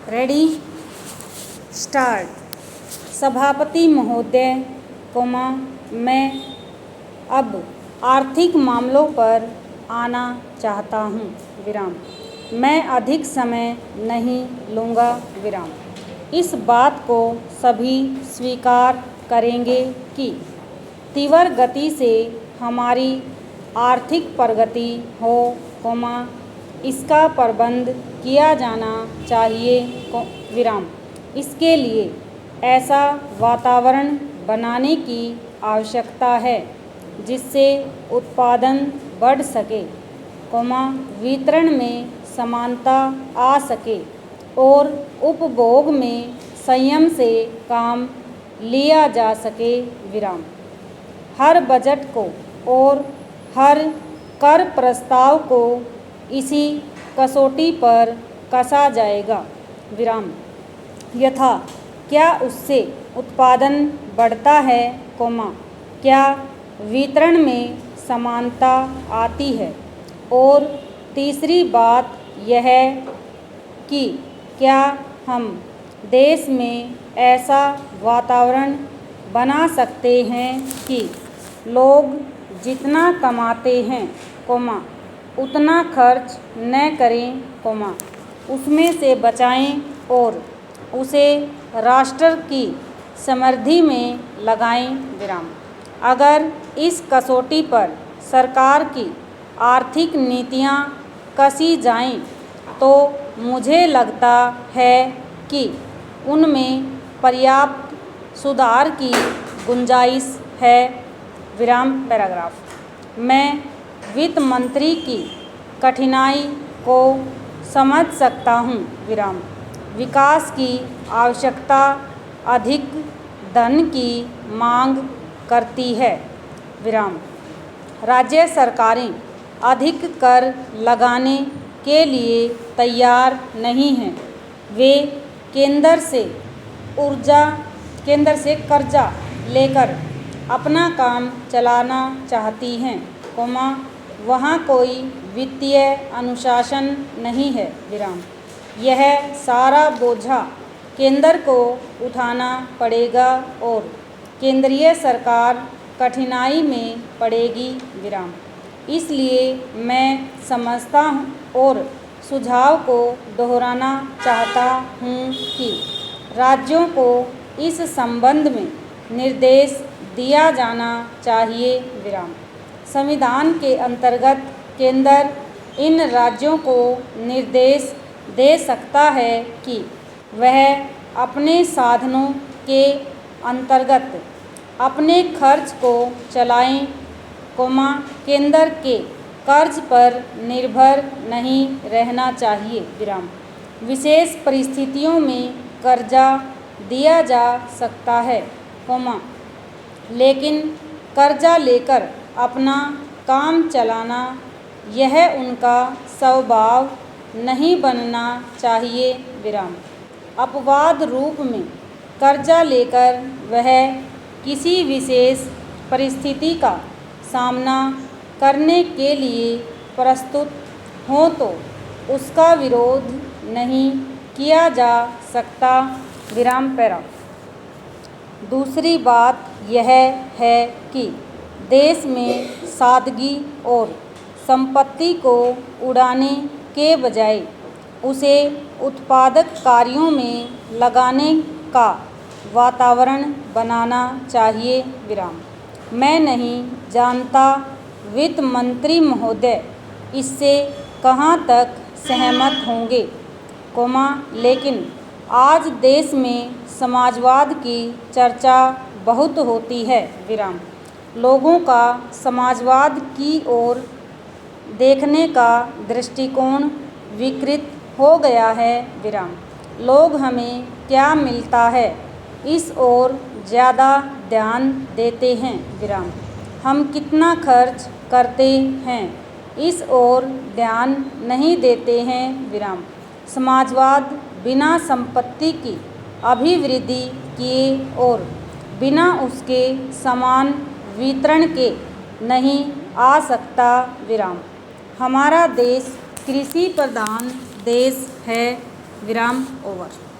Ready start. सभापति महोदय, मैं अब आर्थिक मामलों पर आना चाहता हूँ। मैं अधिक समय नहीं लूँगा। इस बात को सभी स्वीकार करेंगे कि तीव्र गति से हमारी आर्थिक प्रगति हो, इसका प्रबंध किया जाना चाहिए, इसके लिए ऐसा वातावरण बनाने की आवश्यकता है जिससे उत्पादन बढ़ सके, वितरण में समानता आ सके और उपभोग में संयम से काम लिया जा सके। हर बजट को और हर कर प्रस्ताव को इसी कसौटी पर कसा जाएगा, यथा क्या उससे उत्पादन बढ़ता है, क्या वितरण में समानता आती है, और तीसरी बात यह कि क्या हम देश में ऐसा वातावरण बना सकते हैं कि लोग जितना कमाते हैं, उतना खर्च न करें, उसमें से बचाएं और उसे राष्ट्र की समृद्धि में लगाएं। अगर इस कसौटी पर सरकार की आर्थिक नीतियां कसी जाएं तो मुझे लगता है कि उनमें पर्याप्त सुधार की गुंजाइश है। पैराग्राफ। मैं वित्त मंत्री की कठिनाई को समझ सकता हूँ। विकास की आवश्यकता अधिक धन की मांग करती है। राज्य सरकारें अधिक कर लगाने के लिए तैयार नहीं हैं। वे केंद्र से कर्जा लेकर अपना काम चलाना चाहती हैं, वहाँ कोई वित्तीय अनुशासन नहीं है। यह सारा बोझा केंद्र को उठाना पड़ेगा और केंद्रीय सरकार कठिनाई में पड़ेगी। इसलिए मैं समझता हूँ और सुझाव को दोहराना चाहता हूँ कि राज्यों को इस संबंध में निर्देश दिया जाना चाहिए। संविधान के अंतर्गत केंद्र इन राज्यों को निर्देश दे सकता है कि वह अपने साधनों के अंतर्गत अपने खर्च को चलाएं, केंद्र के कर्ज पर निर्भर नहीं रहना चाहिए। विशेष परिस्थितियों में कर्जा दिया जा सकता है, लेकिन कर्जा लेकर अपना काम चलाना यह उनका स्वभाव नहीं बनना चाहिए। अपवाद रूप में कर्जा लेकर वह किसी विशेष परिस्थिति का सामना करने के लिए प्रस्तुत हो तो उसका विरोध नहीं किया जा सकता। दूसरी बात यह है कि देश में सादगी और संपत्ति को उड़ाने के बजाय उसे उत्पादक कार्यों में लगाने का वातावरण बनाना चाहिए। मैं नहीं जानता वित्त मंत्री महोदय इससे कहाँ तक सहमत होंगे, लेकिन आज देश में समाजवाद की चर्चा बहुत होती है। लोगों का समाजवाद की ओर देखने का दृष्टिकोण विकृत हो गया है। लोग हमें क्या मिलता है इस ओर ज़्यादा ध्यान देते हैं, हम कितना खर्च करते हैं इस ओर ध्यान नहीं देते हैं। समाजवाद बिना संपत्ति की अभिवृद्धि किए और बिना उसके समान वितरण के नहीं आ सकता। हमारा देश कृषि प्रधान देश है विराम ओवर।